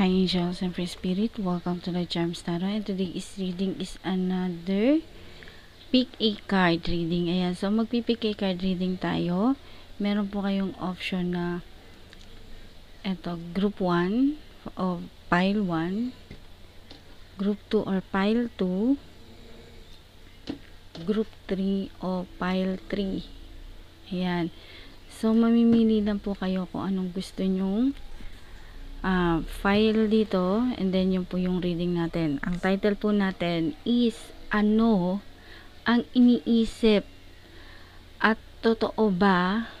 Hi angels and free spirit, welcome to the Charms Tarot, and today's reading is another pick a card reading. Ayan, so magpipick a card reading tayo. Meron po kayong option na group 1 o pile 1, group 2 or pile 2, group 3 o pile 3. Ayan, so mamimili lang po kayo kung anong gusto nyong file dito, and then yun po yung reading natin. Ang title po natin is ano ang iniisip at totoo ba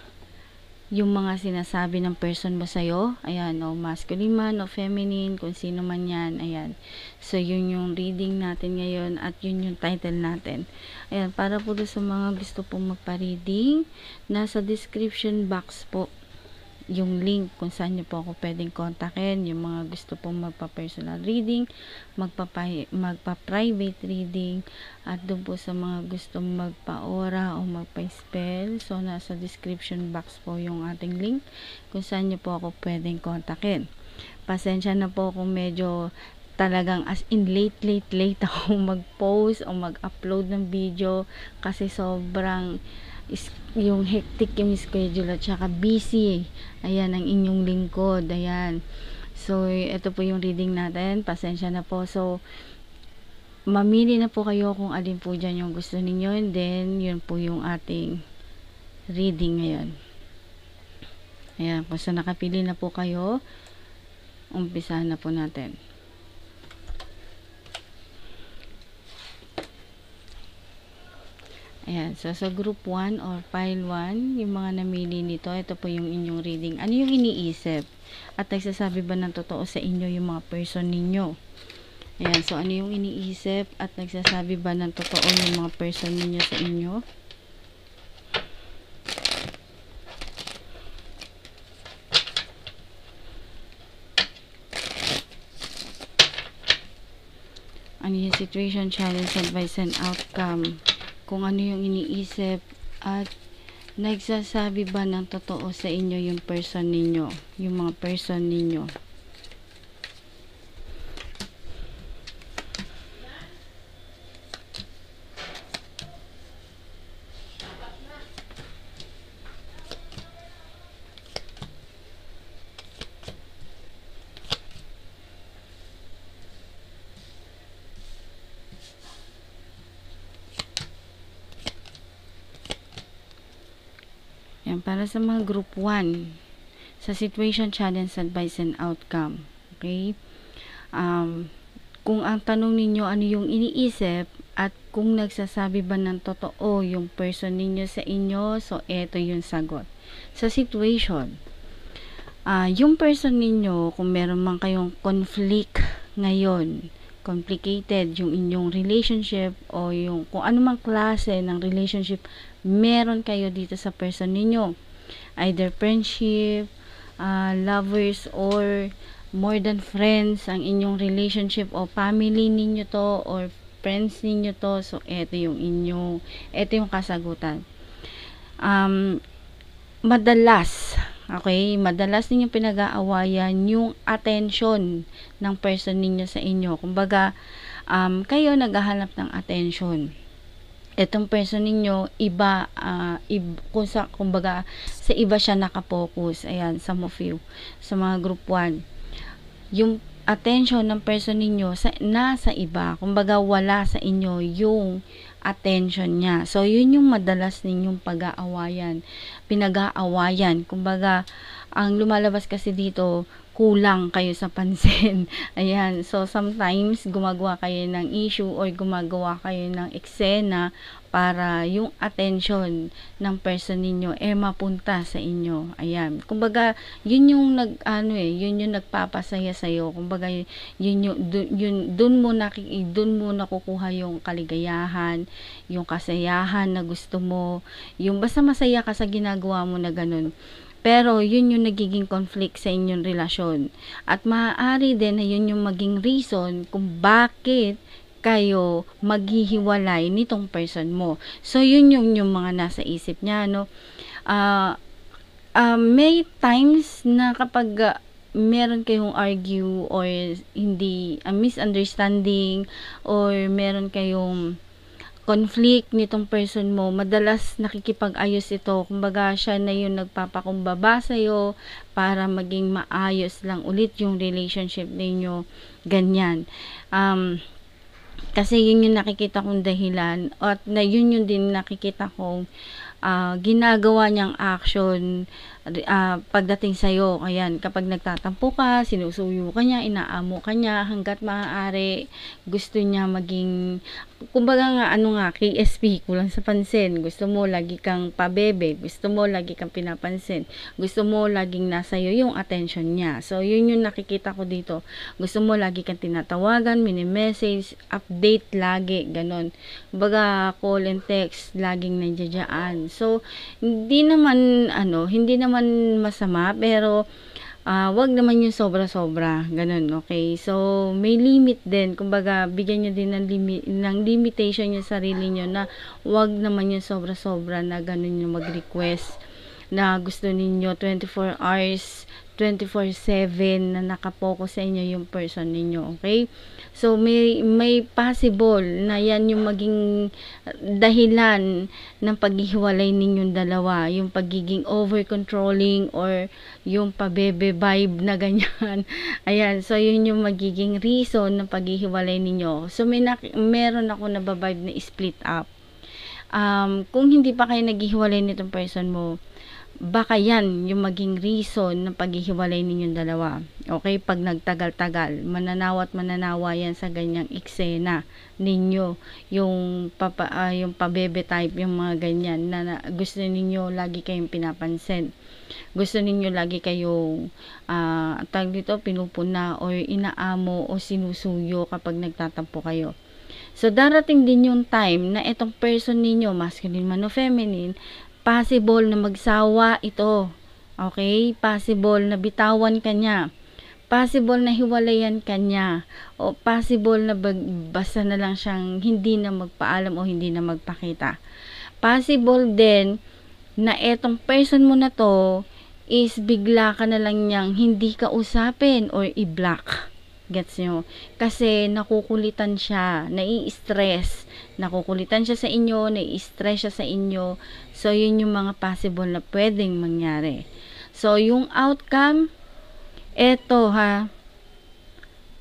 yung mga sinasabi ng person mo sa'yo. Ayan, o masculine man o feminine, kung sino man yan. Ayan, so yun yung reading natin ngayon at yun yung title natin. Ayan, para po sa mga gusto pong magpa-reading, nasa description box po yung link kung saan nyo po ako pwedeng kontakin. Yung mga gusto pong magpa-personal reading, magpa-private reading, at doon po sa mga gusto magpa-aura o magpa-spell, so nasa description box po yung ating link kung saan nyo po ako pwedeng kontakin. Pasensya na po kung medyo talagang as in late ako mag-post o mag-upload ng video kasi sobrang yung hectic yung schedule at saka busy. Ayan ang inyong lingkod. Ayan, so ito po yung reading natin. Pasensya na po. So mamili na po kayo kung alin po dyan yung gusto ninyo, and then yun po yung ating reading ngayon. Ayan, kung sa nakapili na po kayo, umpisahan na po natin. Ayan, so sa group 1 or pile 1, yung mga namili nito, ito po yung inyong reading. Ano yung iniisip? At nagsasabi ba ng totoo sa inyo yung mga person ninyo? Ayan, so ano yung iniisip at nagsasabi ba ng totoo yung mga person ninyo sa inyo? Ano yung situation, challenge, advice, and outcome? Kung ano yung iniisip at nagsasabi ba ng totoo sa inyo yung person ninyo, yung mga person ninyo. Yan, para sa mga group 1, sa situation, challenge, advice, and outcome. Okay? Kung ang tanong ninyo ano yung iniisip at kung nagsasabi ba ng totoo yung person ninyo sa inyo, so eto yung sagot. Sa situation, yung person ninyo, kung meron man kayong conflict ngayon, complicated yung inyong relationship o yung kung anumang klase ng relationship meron kayo dito sa person ninyo, either friendship, lovers, or more than friends ang inyong relationship, o family ninyo to or friends ninyo to, so eto yung kasagutan. Madalas ninyong pinag-aawayan yung attention ng person ninyo sa inyo. Kumbaga, kayo naghahanap ng attention. Itong person ninyo, kumbaga, sa iba siya nakapokus. Ayan, some of you, sa mga group 1. Yung attention ng person ninyo nasa iba. Kumbaga, wala sa inyo yung attention niya. So, yun yung madalas ninyong pinag-aawayan. Kumbaga, ang lumalabas kasi dito, kulang kayo sa pansin. Ayan, so sometimes gumagawa kayo ng issue or gumagawa kayo ng eksena para yung attention ng person ninyo mapunta sa inyo. Ayan, kumbaga yun yung nagpapasaya sa iyo. Kumbaga doon mo nakukuha yung kaligayahan, yung kasayahan na gusto mo, yung basta masaya ka sa ginagawa mo na ganun. Pero yun yung nagiging conflict sa inyong relasyon. At maaari din na yun yung maging reason kung bakit kayo maghihiwalay nitong person mo. So yun yung mga nasa isip niya, no? May times na kapag meron kayong argue or hindi misunderstanding or meron kayong conflict nitong person mo, madalas nakikipag-ayos ito. Kumbaga, siya na yung nagpapakumbaba sa'yo para maging maayos lang ulit yung relationship ninyo. Ganyan. Kasi yun yung nakikita kong dahilan at na yun yung din nakikita kong ginagawa niyang action pagdating sa'yo. Ayan, kapag nagtatampo ka, sinusuyo ka niya, inaamo ka niya, hanggat maaari gusto niya maging, kumbaga nga, KSP, kulang sa pansin. Gusto mo lagi kang pabebe, gusto mo lagi kang pinapansin, gusto mo laging nasa iyo yung attention niya. So yun yung nakikita ko dito. Gusto mo lagi kang tinatawagan, mini-message, update lagi, ganon. Kumbaga, call and text laging nandiyan. So hindi naman masama, pero wag naman yung sobra-sobra, ganun, okay? So, may limit din, kumbaga, bigyan nyo din ng limitation yung sarili nyo na wag naman yung sobra-sobra na ganun yung mag-request na gusto ninyo 24 hours, 24/7 na nakapokus sa inyo yung person ninyo, okay? So, may possible na yan yung maging dahilan ng paghihiwalay ninyong dalawa, yung pagiging over-controlling or yung pabebe vibe na ganyan. Ayan, so yun yung magiging reason ng paghihiwalay ninyo. So, meron ako nababibe na split up. Kung hindi pa kayo naghihiwalay nitong person mo, baka yan yung maging reason ng paghihiwalay ninyong dalawa. Okay? Pag nagtagal-tagal, mananawa yan sa ganyang eksena ninyo. Yung pabebe type, yung mga ganyan na gusto ninyo lagi kayong pinapansin. Gusto ninyo lagi kayong tawag dito, pinupuna or inaamo o sinusuyo kapag nagtatampo kayo. So, darating din yung time na itong person ninyo, masculine man o feminine, possible na magsawa ito. Okay? Possible na bitawan ka niya. Possible na hiwalayan ka niya. O possible na basta na lang siyang hindi na magpaalam o hindi na magpakita. Possible din na etong person mo na to is bigla ka na lang niyang hindi ka usapin or i-block. Gets nyo? Kasi nakukulitan siya, nai-stress. Nakukulitan siya sa inyo, nai-stress siya sa inyo. So, yun yung mga possible na pwedeng mangyari. So, yung outcome, eto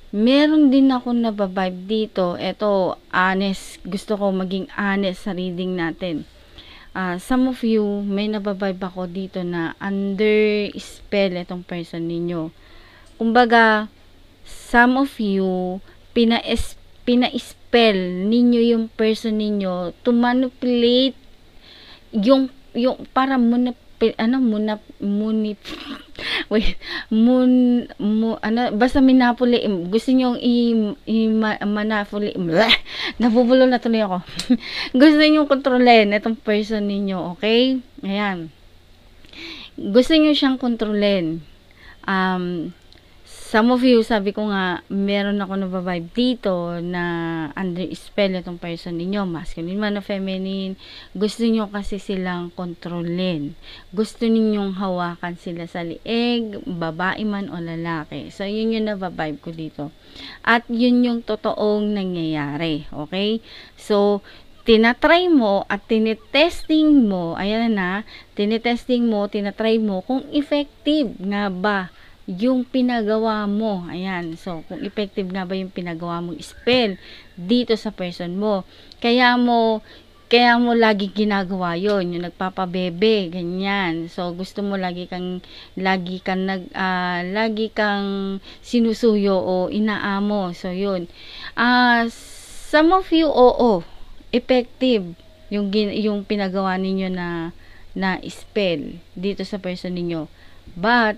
meron din ako nababibe dito. Eto, honest. Gusto ko maging honest sa reading natin. Some of you, may nababibe ako dito na under spell itong person ninyo. Kumbaga, some of you, pina-spell ninyo yung person ninyo to manipulate yung para basta minapuli, gusto nyo manapuli, nabubulol na tuloy ako. Gusto nyo kontrolin itong person ninyo, okay? Ayan. Gusto nyo siyang kontrolin. Some of you, sabi ko nga, meron ako nababibe dito na under spell itong person ninyo, masculine man o feminine. Gusto nyo kasi silang kontrolin. Gusto ninyong hawakan sila sa liig, babae man o lalaki. So, yun yung nababibe ko dito. At yun yung totoong nangyayari. Okay? So, tinatry mo at tinitesting mo, tinatry mo kung effective nga ba yung pinagawa mo. Ayan. So, kung effective nga ba yung pinagawa mong spell dito sa person mo. Kaya mo lagi ginagawa yon, yung nagpapabebe, ganyan. So, gusto mo lagi kang sinusuyo o inaamo. So, yun. Some of you, effective yung pinagawa ninyo na spell dito sa person ninyo. But,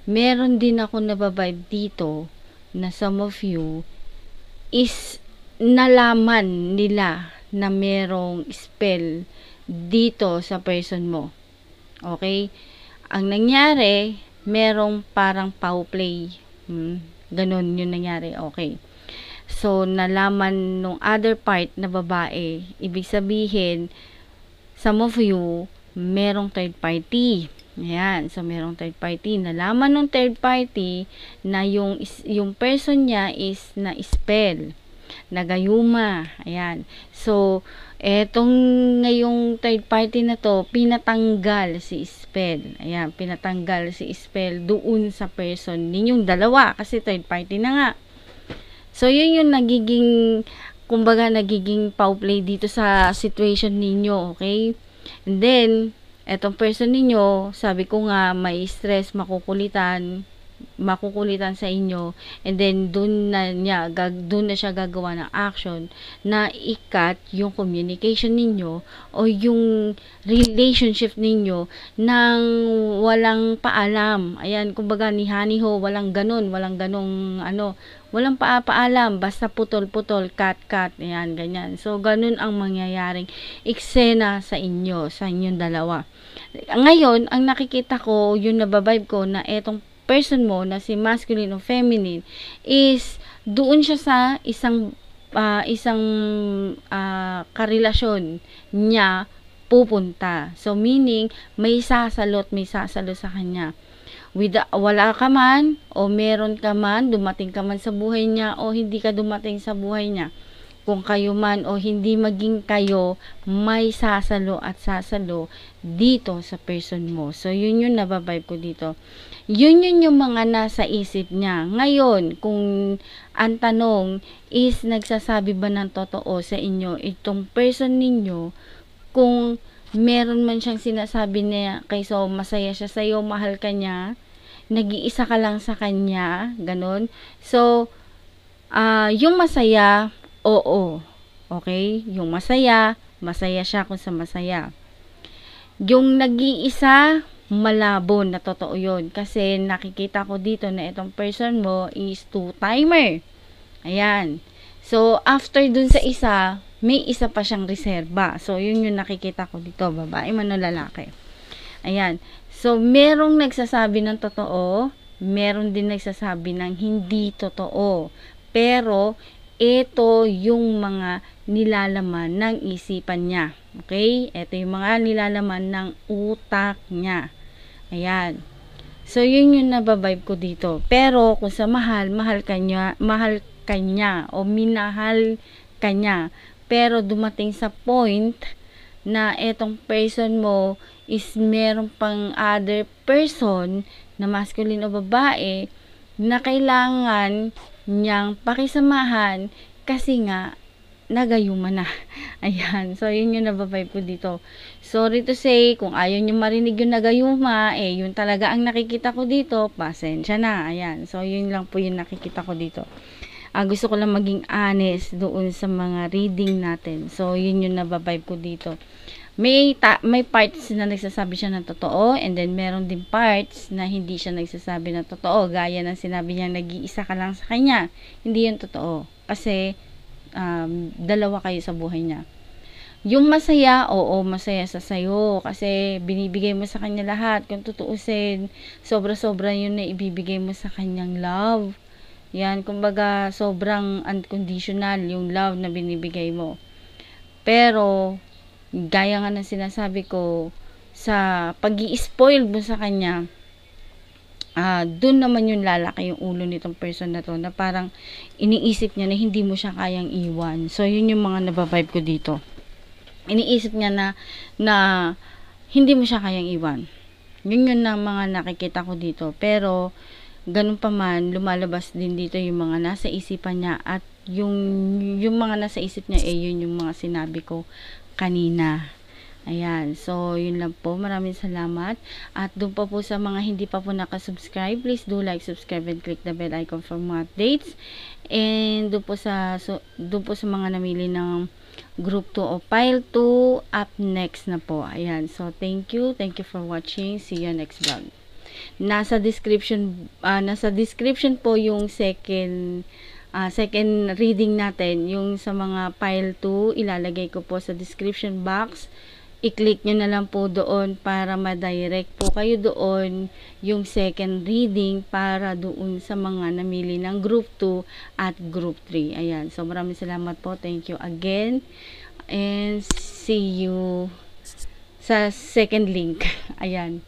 meron din ako nababibe dito na some of you is nalaman nila na merong spell dito sa person mo. Okay? Ang nangyari, merong parang foul play. Ganon yung nangyari. Okay. So, nalaman nung other part na babae, ibig sabihin, some of you, merong third party. Ayan, so merong third party. Nalaman ng third party na yung person niya is na-spell, nagayuma. Ayan. So, etong ngayong third party na to, pinatanggal si spell. Ayan, pinatanggal si spell doon sa person ninyong dalawa kasi third party na nga. So, yun yung nagiging, kumbaga, nagiging foul play dito sa situation ninyo, okay? And then, etong person ninyo, sabi ko nga, may stress, makukulitan sa inyo, and then doon na siya gagawa ng action na ikat yung communication ninyo o yung relationship ninyo nang walang paalam. Ayan, kumbaga ni Haniho, walang ganong walang paalam, basta putol-putol, cut, ayan, ganyan. So, ganun ang mangyayaring eksena sa inyong dalawa. Ngayon, ang nakikita ko, yung nababibe ko na etong person mo na si masculine o feminine is doon siya sa isang karelasyon niya pupunta. So, meaning, may sasalo sa kanya. Wala ka man, o meron ka man, dumating ka man sa buhay niya, o hindi ka dumating sa buhay niya. Kung kayo man o hindi maging kayo, may sasalo dito sa person mo. So, yun yung nababibe ko dito. Yun yung mga nasa isip niya. Ngayon, kung ang tanong is nagsasabi ba ng totoo sa inyo, itong person ninyo, kung meron man siyang sinasabi niya, kaysa masaya siya sa'yo, mahal ka niya, nag-iisa ka lang sa kanya, ganun. So, yung masaya, oo. Okay? Yung masaya siya kung sa masaya. Yung nag-iisa, malabo na totoo yun. Kasi nakikita ko dito na itong person mo is two-timer. Ayan. So, after dun sa isa, may isa pa siyang reserba. So, yun yung nakikita ko dito, babae man o lalaki. Ayan. So, merong nagsasabi ng totoo, meron din nagsasabi ng hindi totoo. Pero, ito yung mga nilalaman ng isipan niya. Okay? Ito yung mga nilalaman ng utak niya. Ayan. So, yun yung nababibe ko dito. Pero, kung sa mahal ka niya o minahal ka niya. Pero, dumating sa point na etong person mo is meron pang other person na masculine o babae na kailangan niyang pakisamahan kasi nga nagayuma na. Ayan. So, yun yung nababibe ko dito. Sorry to say, kung ayaw nyo marinig yung nagayuma, yun talaga ang nakikita ko dito, pasensya na. Ayan. So, yun lang po yung nakikita ko dito. Gusto ko lang maging honest doon sa mga reading natin. So, yun yung nababibe ko dito. May parts na nagsasabi siya ng totoo, and then meron din parts na hindi siya nagsasabi ng totoo. Gaya ng sinabi niya, nag-iisa ka lang sa kanya. Hindi yun totoo. Kasi, dalawa kayo sa buhay niya. Yung masaya, oo, masaya sa sayo. Kasi, binibigay mo sa kanya lahat. Kung tutuusin, sobra-sobra yun na ibibigay mo sa kanyang love. Yan, kumbaga, sobrang unconditional yung love na binibigay mo. Pero, gaya nga ng sinasabi ko, sa pag-i-spoil mo sa kanya, dun naman yung lalaki yung ulo nitong person na to, na parang iniisip niya na hindi mo siya kayang iwan. So, yun yung mga nababibe ko dito. Iniisip niya na hindi mo siya kayang iwan. Yun na mga nakikita ko dito. Pero, ganun pa man, lumalabas din dito yung mga nasa isipan niya, at yung mga nasa isip niya, yun yung mga sinabi ko kanina. Ayan. So, yun lang po. Maraming salamat. At doon pa po sa mga hindi pa po nakasubscribe, please do like, subscribe, and click the bell icon for more updates. And doon po sa mga namili ng group 2 o file 2, up next na po. Ayan. So, thank you. Thank you for watching. See you next vlog. Nasa description po yung second reading natin, yung sa mga file 2, ilalagay ko po sa description box. I-click nyo na lang po doon para ma-direct po kayo doon yung second reading para doon sa mga namili ng group 2 at group 3. Ayan. So, maraming salamat po. Thank you again. And see you sa second link. Ayan.